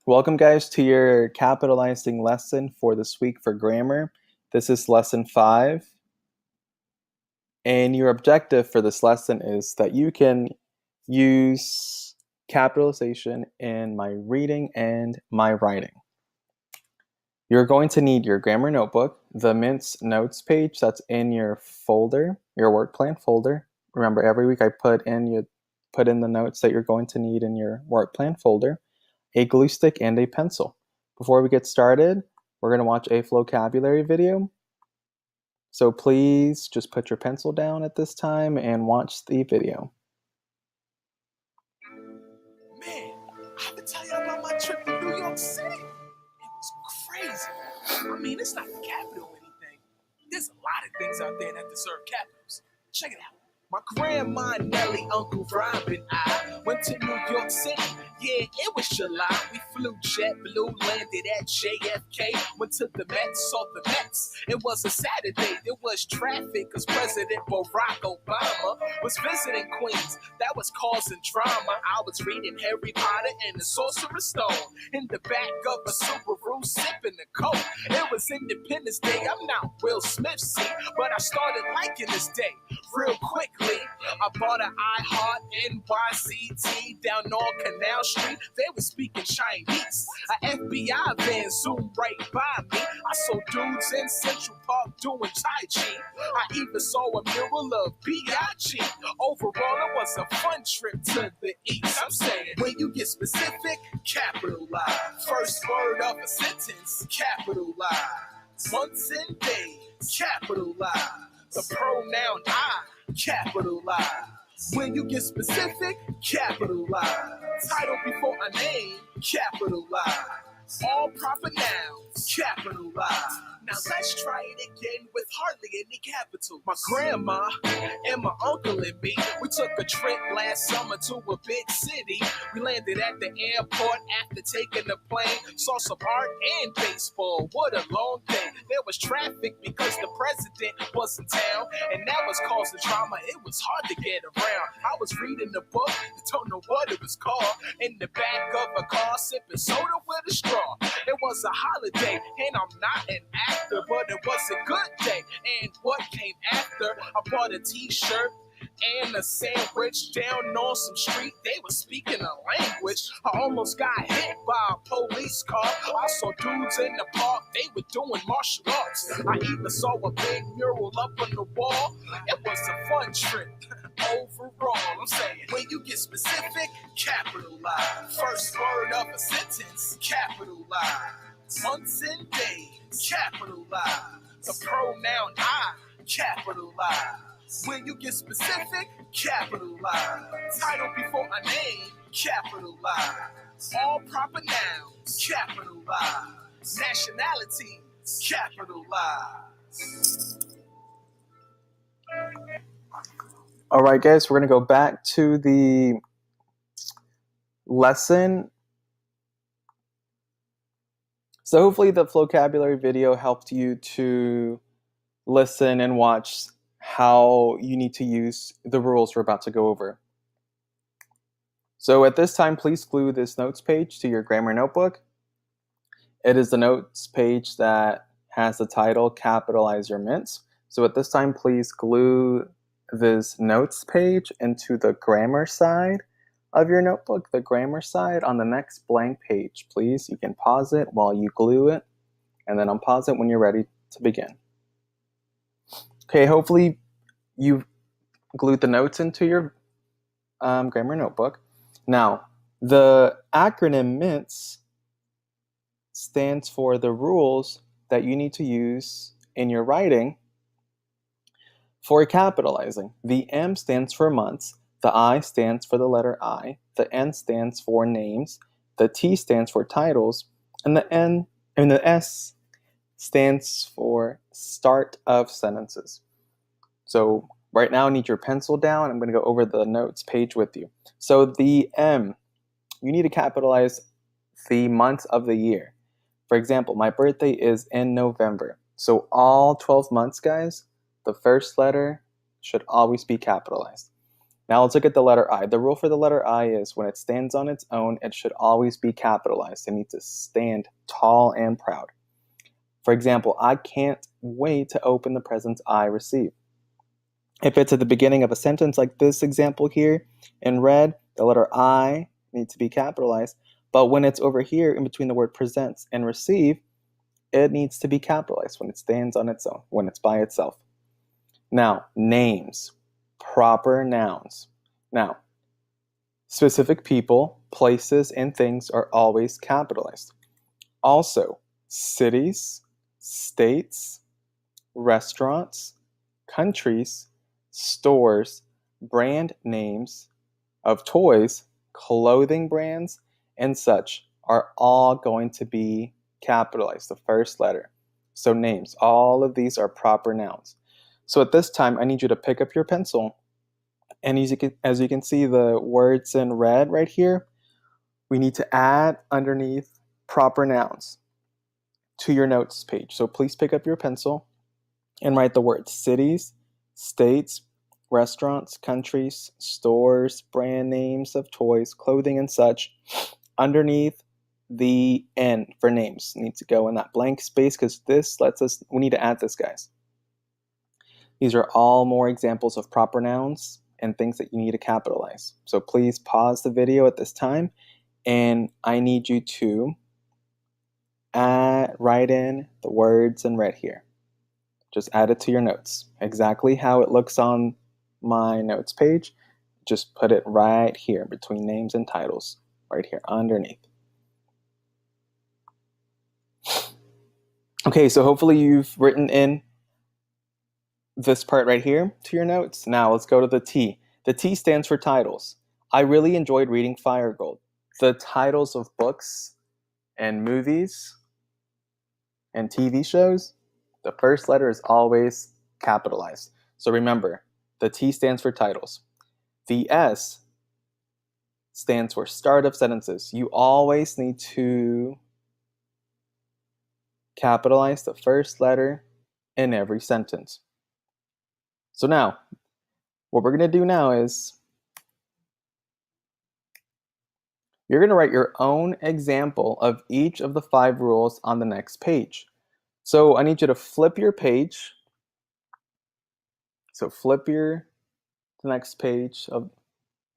Welcome, guys, to your capitalizing lesson for this week for grammar. This is lesson 5. And your objective for this lesson is that you can use capitalization in my reading and my writing. You're going to need your grammar notebook, the Mint's notes page that's in your folder, your work plan folder. Remember, every week I put in the notes that you're going to need in your work plan folder, a glue stick, and a pencil. Before we get started, we're going to watch a vocabulary video. So please just put your pencil down at this time and watch the video. Man, I have to tell you about my trip to New York City. It was crazy. I mean, it's not the capital or anything. There's a lot of things out there that deserve capitals. Check it out. My grandma, Nellie, Uncle Rob, and I went to New York City. Yeah, it was July. We flew JetBlue, landed at JFK, went to the Mets, saw the Mets. It was a Saturday. There was traffic because President Barack Obama was visiting Queens. That was causing drama. I was reading Harry Potter and the Sorcerer's Stone in the back of a Subaru, sipping the coke. It was Independence Day. I'm not Will Smith, see, but I started liking this day real quickly. I bought an iHeart NYCT down on Canal Street. They were speaking Chinese. A FBI van zoomed right by me. I saw dudes in Central Park doing Tai Chi. I even saw a mural of B.I.G. Overall, it was a fun trip to the east. I'm saying, when you get specific, capitalize. First word of a sentence, capitalize. Months and days, capitalize. The pronoun I, capitalize. When you get specific, capitalize. Title before a name, capitalize. All proper nouns, capitalize. Now let's try it again with hardly any capitals. My grandma and my uncle and me, we took a trip last summer to a big city. We landed at the airport after taking the plane. Saw some art and baseball. What a long day. There was traffic because the president was in town, and that was causing drama. It was hard to get around. I was reading the book, don't know what it was called, in the back of a car sipping soda with a straw. It was a holiday, and I'm not an actor, but it was a good day. And what came after, I bought a t-shirt and a sandwich down on some street. They were speaking a language. I almost got hit by a police car. I saw dudes in the park, they were doing martial arts. I even saw a big mural up on the wall. It was a fun trip. Overall, I'm saying, when you get specific, capitalize. First word of a sentence, capitalize. Months and days, capitalize. The pronoun I, capitalize. When you get specific, capitalize. Title before a name, capitalize. All proper nouns, capitalize. Nationality, capitalize. All right, guys, we're going to go back to the lesson. So hopefully the vocabulary video helped you to listen and watch how you need to use the rules we're about to go over. So at this time, please glue this notes page to your grammar notebook. It is the notes page that has the title, Capitalize Your Mints. So at this time, please glue this notes page into the grammar side of your notebook, the grammar side on the next blank page. Please, you can pause it while you glue it, and then unpause it when you're ready to begin. Okay, hopefully you've glued the notes into your grammar notebook. Now, the acronym MINTS stands for the rules that you need to use in your writing for capitalizing. The M stands for months, the I stands for the letter I, the N stands for names, the T stands for titles, and the S stands for start of sentences. So right now I need your pencil down. I'm going to go over the notes page with you. So the M, you need to capitalize the months of the year. For example, my birthday is in November. So all 12 months, guys, the first letter should always be capitalized. Now let's look at the letter I. The rule for the letter I is when it stands on its own, it should always be capitalized. It needs to stand tall and proud. For example, I can't wait to open the presents I receive. If it's at the beginning of a sentence like this example here in red, the letter I needs to be capitalized. But when it's over here in between the word presents and receive, it needs to be capitalized when it stands on its own, when it's by itself. Now, names, proper nouns. Now, specific people, places, and things are always capitalized. Also, cities, states, restaurants, countries, stores, brand names of toys, clothing brands, and such are all going to be capitalized, the first letter. So names, all of these are proper nouns. So at this time, I need you to pick up your pencil, and as you can see the words in red right here, we need to add underneath proper nouns to your notes page. So please pick up your pencil and write the words cities, states, restaurants, countries, stores, brand names of toys, clothing, and such underneath the N for names. Needs to go in that blank space because this lets us, we need to add this, guys. These are all more examples of proper nouns and things that you need to capitalize. So please pause the video at this time, and I need you to write in the words in red here. Just add it to your notes. Exactly how it looks on my notes page. Just put it right here between names and titles, right here underneath. Okay, so hopefully you've written in this part right here to your notes. Now let's go to the T. The T stands for titles. I really enjoyed reading Fire Gold. The titles of books and movies and TV shows, the first letter is always capitalized. So remember, the T stands for titles. The S stands for start of sentences. You always need to capitalize the first letter in every sentence. So now, what we're going to do now is you're going to write your own example of each of the 5 rules on the next page. So I need you to flip your page. So flip the next page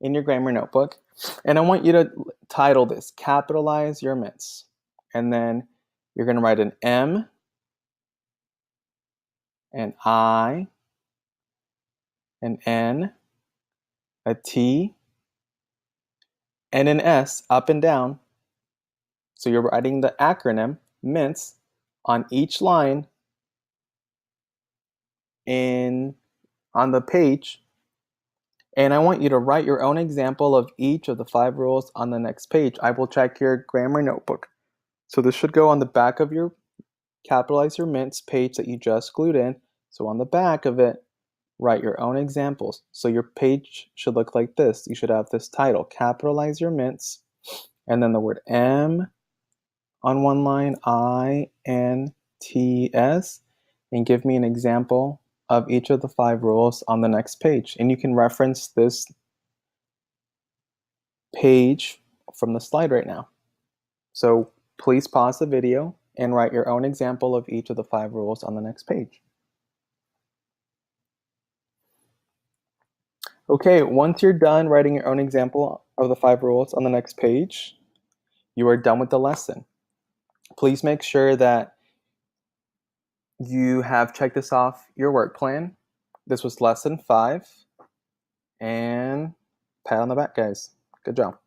in your grammar notebook. And I want you to title this, Capitalize Your Mints. And then you're going to write an M, an I, an N, a T, and an S up and down. So you're writing the acronym MINTS on each line on the page. And I want you to write your own example of each of the 5 rules on the next page. I will check your grammar notebook. So this should go on the back of your Capitalize Your Mints page that you just glued in. So on the back of it, write your own examples. So your page should look like this. You should have this title, Capitalize Your Mints, and then the word M on one line, I, N, T, S, and give me an example of each of the 5 rules on the next page. And you can reference this page from the slide right now. So please pause the video and write your own example of each of the 5 rules on the next page. Okay, once you're done writing your own example of the 5 rules on the next page, you are done with the lesson. Please make sure that you have checked this off your work plan. This was lesson 5, and pat on the back, guys. Good job.